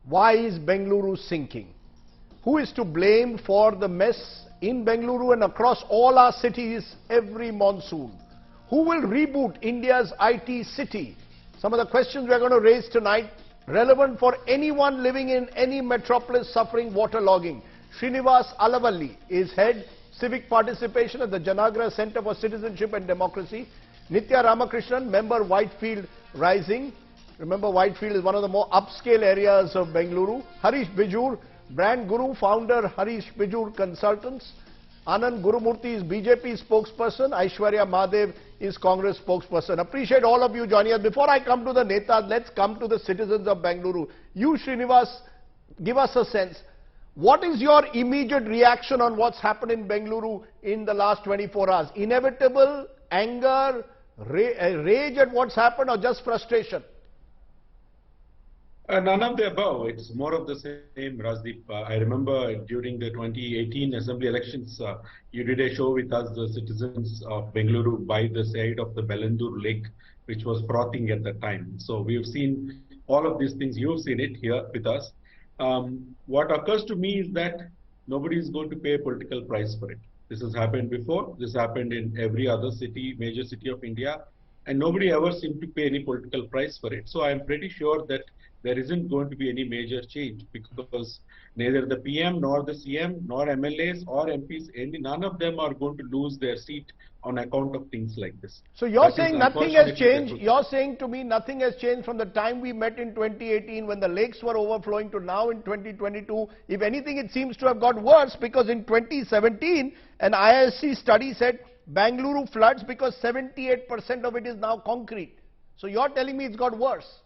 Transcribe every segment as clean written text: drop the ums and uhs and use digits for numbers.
Why is Bengaluru sinking? Who is to blame for the mess in Bengaluru and across all our cities every monsoon? Who will reboot India's IT city? Some of the questions we're going to raise tonight, relevant for anyone living in any metropolis suffering waterlogging. Srinivas Alavalli is head civic participation at the Janagra Center for Citizenship and Democracy. Nitya Ramakrishnan, member Whitefield Rising. Remember, Whitefield is one of the more upscale areas of Bengaluru. Harish Bijur, Brand Guru founder, Harish Bijur Consultants. Anand Gurumurthy is BJP spokesperson. Aishwarya Mahadev is Congress spokesperson. Appreciate all of you joining us. Before I come to the Netas, let's come to the citizens of Bengaluru. You, Srinivas, give us a sense. What is your immediate reaction on what's happened in Bengaluru in the last 24 hours? Inevitable, anger, rage at what's happened, or just frustration? None of the above. It's more of the same, Rajdeep. I remember during the 2018 assembly elections, you did a show with us, the citizens of Bengaluru, by the side of the Bellandur lake, which was frothing at the time. So we've seen all of these things. You've seen it here with us. What occurs to me is that nobody is going to pay a political price for it. This has happened before. This happened in every other city, major city of India, and nobody ever seemed to pay any political price for it. So I'm pretty sure that there isn't going to be any major change, because neither the PM nor the CM nor MLAs or MPs, none of them are going to lose their seat on account of things like this. So you're saying nothing has changed? You're saying to me nothing has changed from the time we met in 2018 when the lakes were overflowing to now in 2022. If anything, it seems to have got worse, because in 2017 an IISc study said Bengaluru floods because 78% of it is now concrete. So you're telling me it's got worse?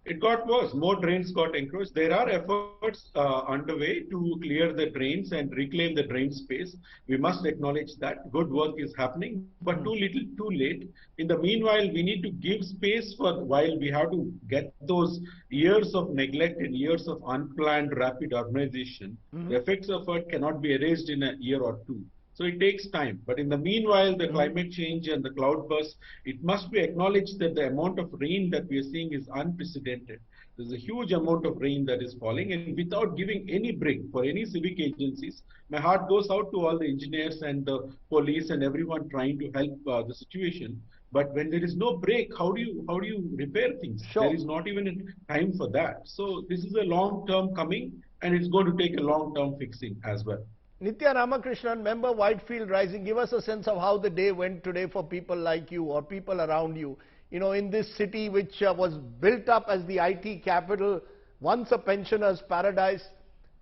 It got worse. More drains got encroached. There are efforts underway to clear the drains and reclaim the drain space. We must acknowledge that good work is happening, but too little, too late. In the meanwhile, we need to give space for while we have to get those years of neglect and years of unplanned rapid urbanization. The effects of it cannot be erased in a year or two. So it takes time. But in the meanwhile, the climate change and the cloudburst, it must be acknowledged that the amount of rain that we are seeing is unprecedented. There's a huge amount of rain that is falling, and without giving any break for any civic agencies, my heart goes out to all the engineers and the police and everyone trying to help the situation. But when there is no break, how do you repair things? Sure. There is not even a time for that. So this is a long term coming, and it's going to take a long term fixing as well. Nitya Ramakrishnan, member Whitefield Rising, give us a sense of how the day went today for people like you or people around you. You know, in this city which was built up as the IT capital, once a pensioner's paradise,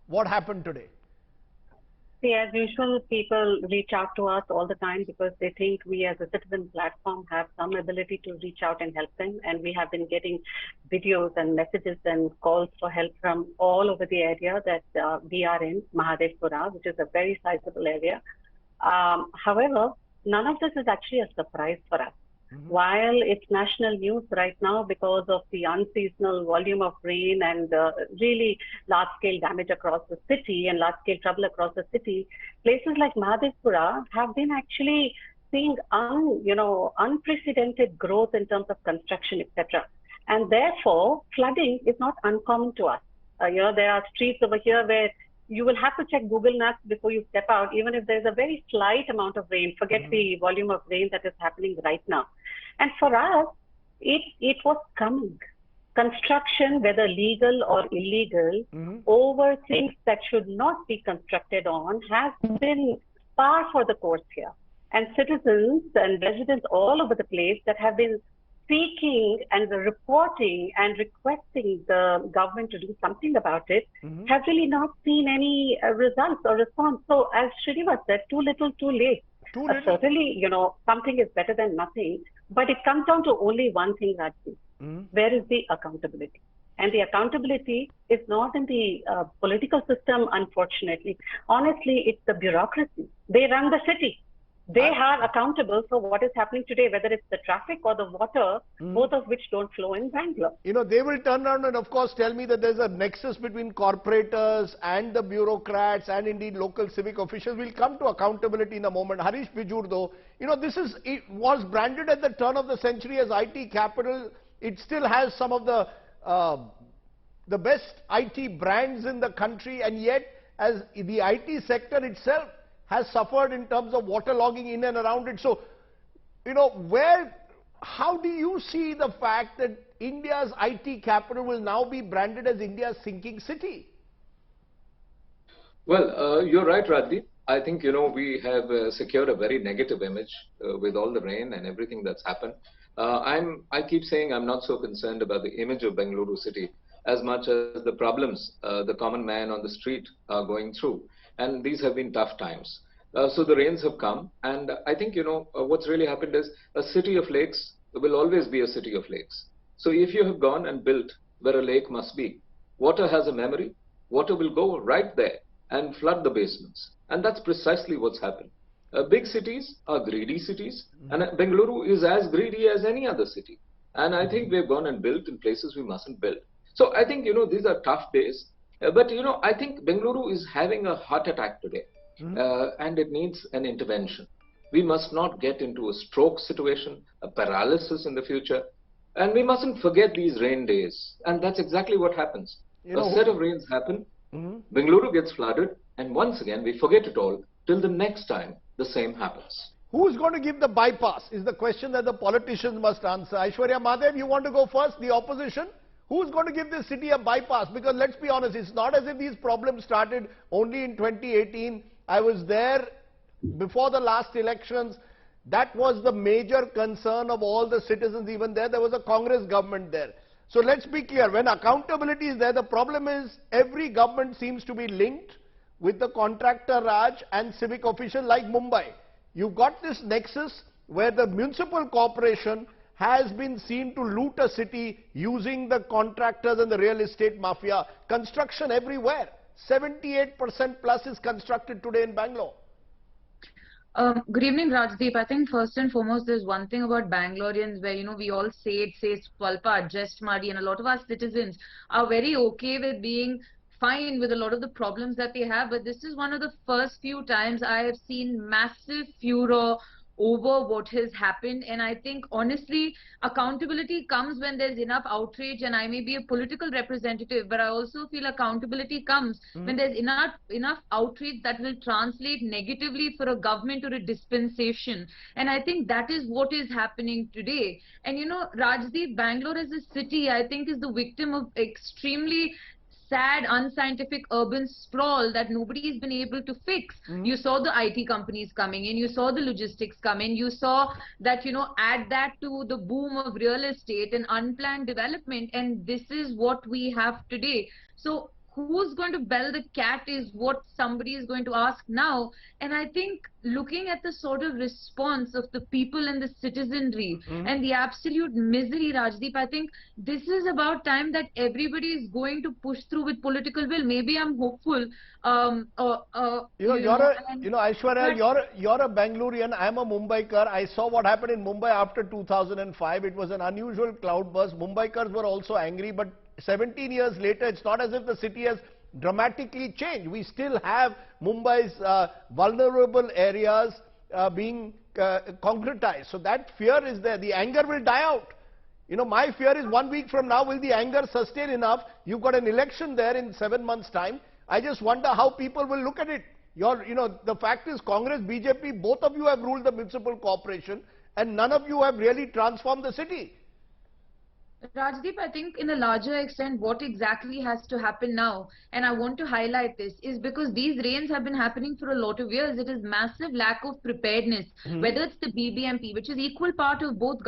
what happened today? See, as usual, people reach out to us all the time because they think we as a citizen platform have some ability to reach out and help them. And we have been getting videos and messages and calls for help from all over the area that we are in, Mahadevpura, which is a very sizable area. However, none of this is actually a surprise for us. While it's national news right now because of the unseasonal volume of rain and really large-scale damage across the city and large-scale trouble across the city, places like Mahadevpura have been actually seeing unprecedented growth in terms of construction, etc. And therefore, flooding is not uncommon to us. There are streets over here where you will have to check Google Maps before you step out, even if there's a very slight amount of rain. Forget the volume of rain that is happening right now. And for us, it was coming. Construction, whether legal or illegal, over things that should not be constructed on, has been par for the course here. And citizens and residents all over the place that have been seeking and reporting and requesting the government to do something about it have really not seen any results or response. So as Srinivas said, too little, too late. Certainly, something is better than nothing, but it comes down to only one thing, Rajdeep. Where is the accountability? And the accountability is not in the political system, unfortunately. Honestly, it's the bureaucracy. They run the city. They are accountable for what is happening today, whether it's the traffic or the water, both of which don't flow in Bangalore. They will turn around and of course tell me that there's a nexus between corporators and the bureaucrats and indeed local civic officials. We'll come to accountability in a moment. Harish Bijur though, it was branded at the turn of the century as IT capital. It still has some of the the best IT brands in the country, and yet as the IT sector itself has suffered in terms of waterlogging in and around it. So, you know, how do you see the fact that India's IT capital will now be branded as India's sinking city? Well, you're right, Radhi. I think, we have secured a very negative image with all the rain and everything that's happened. I keep saying I'm not so concerned about the image of Bengaluru city as much as the problems the common man on the street are going through. And these have been tough times. So the rains have come. And I think, what's really happened is a city of lakes will always be a city of lakes. So if you have gone and built where a lake must be, water has a memory, water will go right there and flood the basements. And that's precisely what's happened. Big cities are greedy cities, and Bengaluru is as greedy as any other city. And I think we've gone and built in places we mustn't build. So I think, these are tough days. But, I think Bengaluru is having a heart attack today, and it needs an intervention. We must not get into a stroke situation, a paralysis in the future. And we mustn't forget these rain days. And that's exactly what happens. A set of rains happen, Bengaluru gets flooded, and once again we forget it all till the next time the same happens. Who's going to give the bypass is the question that the politicians must answer. Aishwarya Madhav, you want to go first, the opposition? Who's going to give this city a bypass? Because let's be honest, it's not as if these problems started only in 2018. I was there before the last elections. That was the major concern of all the citizens. Even there was a Congress government there. So let's be clear, when accountability is there, the problem is every government seems to be linked with the contractor Raj and civic official like Mumbai. You've got this nexus where the municipal corporation has been seen to loot a city using the contractors and the real estate mafia. Construction everywhere. 78% plus is constructed today in Bangalore. Good evening, Rajdeep. I think first and foremost, there's one thing about Bangaloreans where, we all say Swalpa, just muddy, and a lot of our citizens are very okay with being fine with a lot of the problems that they have. But this is one of the first few times I have seen massive furor over what has happened. And I think, honestly, accountability comes when there's enough outrage, and I may be a political representative, but I also feel accountability comes when there's enough outrage that will translate negatively for a government or a dispensation. And I think that is what is happening today. And Rajdeep, Bangalore as a city, I think, is the victim of extremely sad, unscientific urban sprawl that nobody's been able to fix. You saw the IT companies coming in, you saw the logistics come in, you saw that, add that to the boom of real estate and unplanned development, and this is what we have today. So who's going to bell the cat is what somebody is going to ask now. And I think looking at the sort of response of the people and the citizenry and the absolute misery, Rajdeep, I think this is about time that everybody is going to push through with political will. Maybe I'm hopeful. Aishwarya, you're a Bengalurian. I'm a Mumbaikar. I saw what happened in Mumbai after 2005. It was an unusual cloudburst. Mumbaikars were also angry, but 17 years later, it's not as if the city has dramatically changed. We still have Mumbai's vulnerable areas being concretized. So that fear is there. The anger will die out. My fear is 1 week from now, will the anger sustain enough? You've got an election there in 7 months' time. I just wonder how people will look at it. The fact is Congress, BJP, both of you have ruled the municipal corporation and none of you have really transformed the city. Rajdeep, I think in a larger extent, what exactly has to happen now, and I want to highlight this, is because these rains have been happening for a lot of years. It is massive lack of preparedness, whether it's the BBMP, which is equal part of both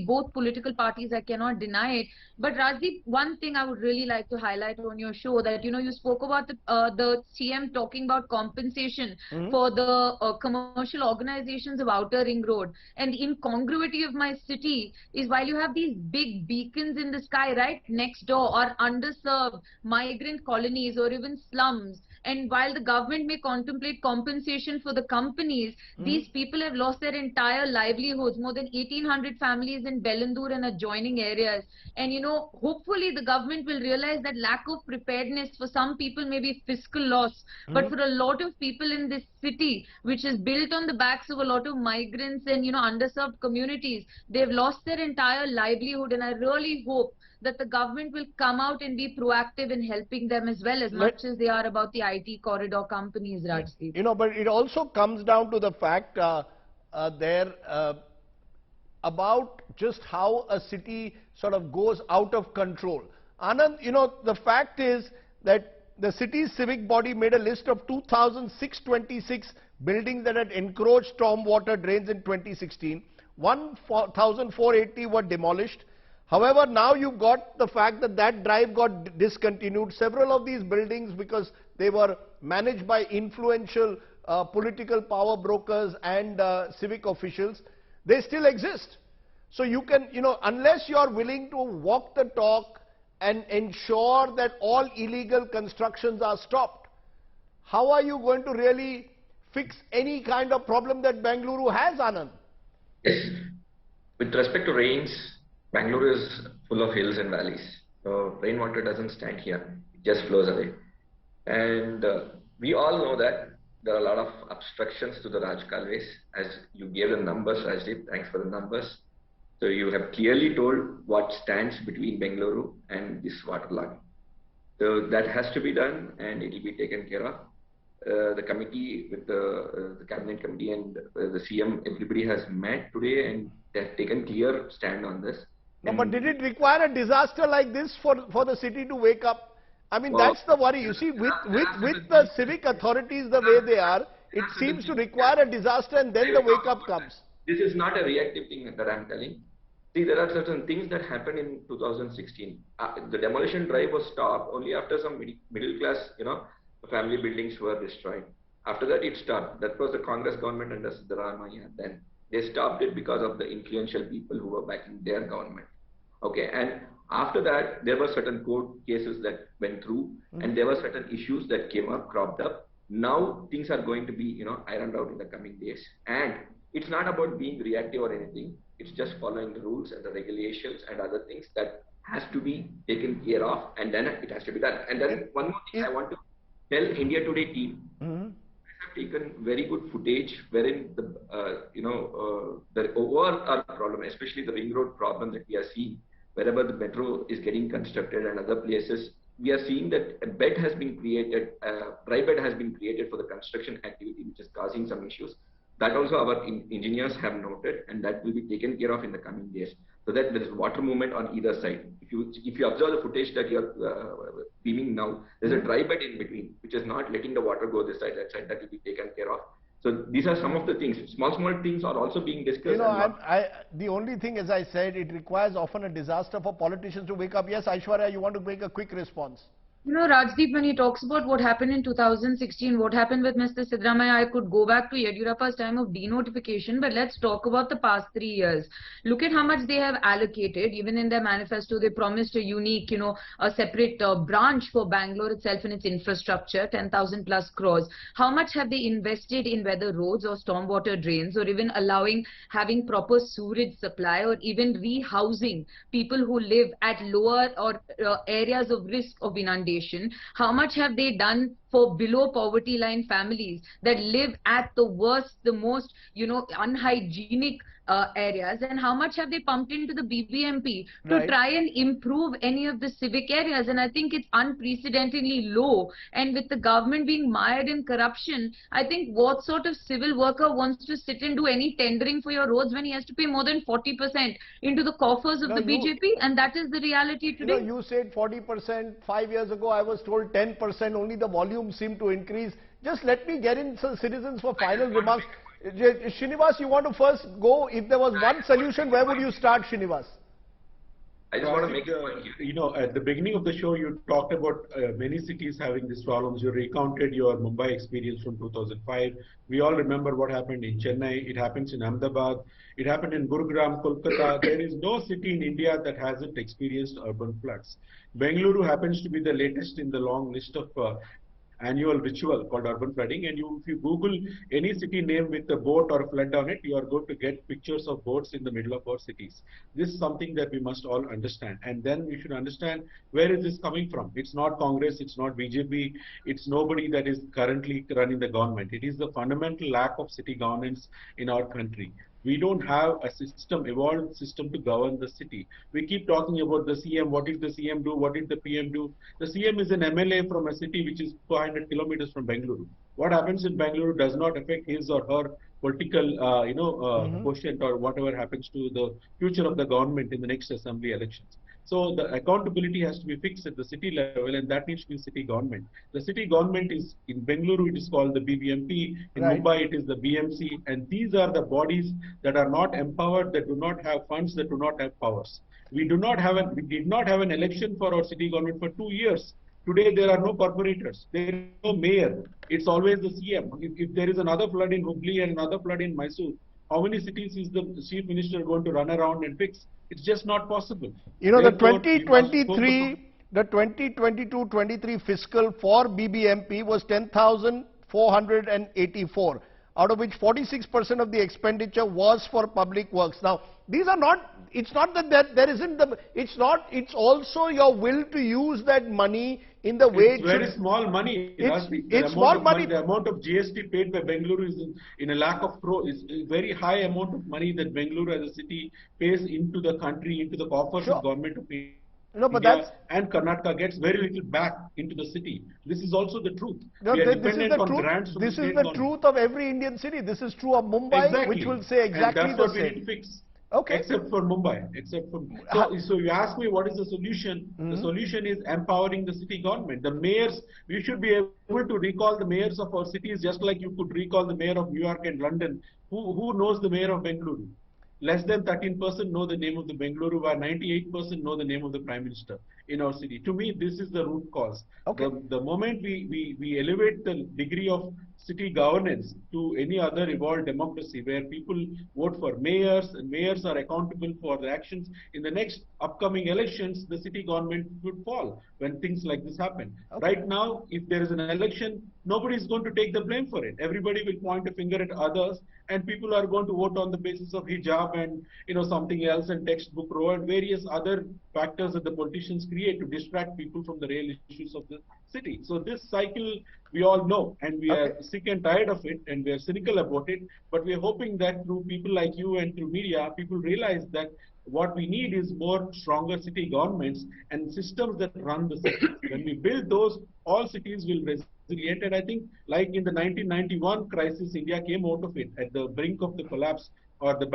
both political parties, I cannot deny it. But Rajdeep, one thing I would really like to highlight on your show that, you spoke about the CM talking about compensation for the commercial organizations of Outer Ring Road. And the incongruity of my city is while you have these big beacons in the sky right next door or underserved migrant colonies or even slums, and while the government may contemplate compensation for the companies, these people have lost their entire livelihoods, more than 1,800 families in Bengaluru and adjoining areas. And hopefully the government will realize that lack of preparedness for some people may be fiscal loss, but for a lot of people in this city, which is built on the backs of a lot of migrants and underserved communities, they've lost their entire livelihood. And I really hope that the government will come out and be proactive in helping them as well, as much as they are about the IT corridor companies, Rajdeep. You know, but it also comes down to the fact about just how a city sort of goes out of control. Anand, you know, the fact is that the city's civic body made a list of 2,626 buildings that had encroached stormwater drains in 2016. 1,480 were demolished. However, now you've got the fact that that drive got discontinued. Several of these buildings, because they were managed by influential political power brokers and civic officials, they still exist. So you can, you know, unless you are willing to walk the talk and ensure that all illegal constructions are stopped, how are you going to really fix any kind of problem that Bengaluru has, Anand? Yes. With respect to rains, Bangalore is full of hills and valleys. So rainwater doesn't stand here, it just flows away. And we all know that there are a lot of obstructions to the Rajkalways. As you gave the numbers, Rajdeep, thanks for the numbers. So you have clearly told what stands between Bengaluru and this waterlogging. So that has to be done and it will be taken care of. The committee with the cabinet committee and the CM, everybody has met today and they have taken clear stand on this. No, but did it require a disaster like this for the city to wake up? I mean, that's the worry. You see, with the civic authorities the way they are, it seems to require a disaster and then the wake up comes. This is not a reactive thing that I'm telling. See, there are certain things that happened in 2016. The demolition drive was stopped only after some middle class, you know, family buildings were destroyed. After that, it stopped. That was the Congress government under Siddaramaiah. Then they stopped it because of the influential people who were backing their government. Okay, and after that, there were certain court cases that went through, and there were certain issues that came up, cropped up. Now things are going to be, you know, ironed out in the coming days. And it's not about being reactive or anything. It's just following the rules and the regulations and other things that has to be taken care of, and then it has to be done. And then one more thing I want to tell India Today team. Have taken very good footage wherein the the overall problem, especially the ring road problem that we are seeing, wherever the metro is getting constructed and other places, we are seeing that a bed has been created, dry bed has been created for the construction activity, which is causing some issues. That also our engineers have noted, and that will be taken care of in the coming days, so that there is water movement on either side. If you observe the footage that you are beaming now, there's a dry bed in between, which is not letting the water go this side, that side. That will be taken care of. So these are some of the things. Small things are also being discussed. You know, the only thing, as I said, it requires often a disaster for politicians to wake up. Yes, Aishwarya, you want to make a quick response? You know, Rajdeep, when he talks about what happened in 2016, what happened with Mr. Siddaramaiah, I could go back to Yediyurappa's time of denotification, but let's talk about the past 3 years. Look at how much they have allocated. Even in their manifesto, they promised a unique, you know, a separate branch for Bangalore itself and its infrastructure, 10,000 plus crores. How much have they invested in whether roads or stormwater drains, or even having proper sewerage supply, or even rehousing people who live at lower or areas of risk of inundation? How much have they done for below poverty line families that live at the worst, the most, you know, unhygienic areas, and how much have they pumped into the BBMP to try and improve any of the civic areas? And I think it's unprecedentedly low, and with the government being mired in corruption, I think what sort of civil worker wants to sit and do any tendering for your roads when he has to pay more than 40% into the coffers of the BJP? And that is the reality today. You know, you said 40%. 5 years ago I was told 10%. Only the volume seemed to increase. Just let me get in some citizens for final remarks. Srinivas, you want to first go? If there was one solution, where would you start, Srinivas? I just want to make a point here. You know, at the beginning of the show, you talked about many cities having these problems. You recounted your Mumbai experience from 2005. We all remember what happened in Chennai. It happens in Ahmedabad. It happened in Gurugram, Kolkata. There is no city in India that hasn't experienced urban floods. Bengaluru happens to be the latest in the long list of annual ritual called urban flooding, and if you Google any city name with a boat or flood on it, you are going to get pictures of boats in the middle of our cities. This is something that we must all understand, and then we should understand where is this coming from. It's not Congress, it's not BJP, it's nobody that is currently running the government. It is the fundamental lack of city governance in our country. We don't have a system, evolved system to govern the city. We keep talking about the CM. What did the CM do? What did the PM do? The CM is an MLA from a city which is 400 kilometers from Bengaluru. What happens in Bengaluru does not affect his or her political, quotient or whatever happens to the future of the government in the next assembly elections. So the accountability has to be fixed at the city level, and that needs to be city government. The city government is in Bengaluru, it is called the BBMP. In Mumbai, it is the BMC, and these are the bodies that are not empowered, that do not have funds, that do not have powers. We did not have an election for our city government for 2 years. Today, there are no corporators. There is no mayor. It's always the CM. If there is another flood in Hubli and another flood in Mysore, how many cities is the chief minister going to run around and fix? It's just not possible. You know, therefore, the 2022-23 fiscal for BBMP was 10,484, out of which 46% of the expenditure was for public works. Now, these are not, it's not that there isn't the, it's also your will to use that money in the way it's very small money. It's small money. The amount of GST paid by Bengaluru is in a lakh of crore. Is a very high amount of money that Bengaluru as a city pays into the country, into the coffers of government of India. No, but that's, and Karnataka gets very little back into the city. This is also the truth. No, we are this dependent is the on truth. grants from This the is the truth of every Indian city. This is true of Mumbai, which will say exactly and that's the what same. We need to fix. Okay. Except for Mumbai. So you ask me what is the solution? The solution is empowering the city government. The mayors, we should be able to recall the mayors of our cities just like you could recall the mayor of New York and London. Who knows the mayor of Bengaluru? Less than 13% know the name of the Bengaluru, while 98% know the name of the Prime Minister in our city. To me, this is the root cause. Okay. The moment we elevate the degree of city governance to any other evolved democracy where people vote for mayors and mayors are accountable for the actions, in the next upcoming elections, the city government would fall when things like this happen. Okay. Right now, if there is an election, nobody is going to take the blame for it. Everybody will point a finger at others, and people are going to vote on the basis of hijab and something else and textbook row and various other factors that the politicians create to distract people from the real issues of the city. So this cycle we all know, and we are sick and tired of it, and we are cynical about it. But we are hoping that through people like you and through media, people realize that what we need is more stronger city governments and systems that run the city. When we build those, all cities will resilient. And I think, like in the 1991 crisis, India came out of it at the brink of the collapse or the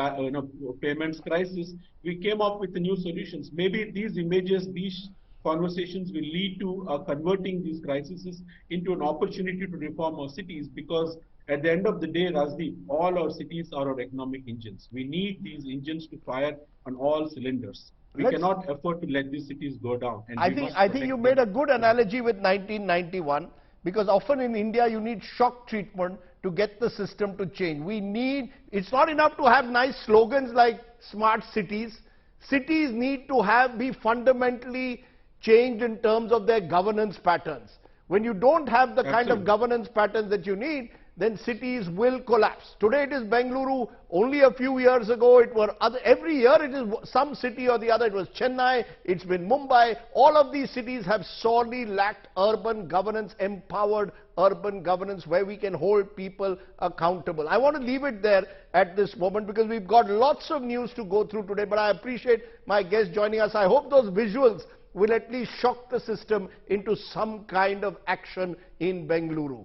payments crisis. We came up with the new solutions. Maybe these images, these conversations will lead to converting these crises into an opportunity to reform our cities, because at the end of the day, Rajdeep, all our cities are our economic engines. We need these engines to fire on all cylinders. We cannot afford to let these cities go down. And I think you made a good analogy with 1991, because often in India you need shock treatment to get the system to change. It's not enough to have nice slogans like smart cities. Cities need to be fundamentally changed in terms of their governance patterns. When you don't have the kind of governance patterns that you need, then cities will collapse. Today it is Bengaluru. Only a few years ago it were every year it is some city or the other. It was Chennai, it's been Mumbai. All of these cities have sorely lacked urban governance, empowered urban governance where we can hold people accountable. I want to leave it there at this moment because we've got lots of news to go through today, but I appreciate my guests joining us. I hope those visuals will at least shock the system into some kind of action in Bengaluru.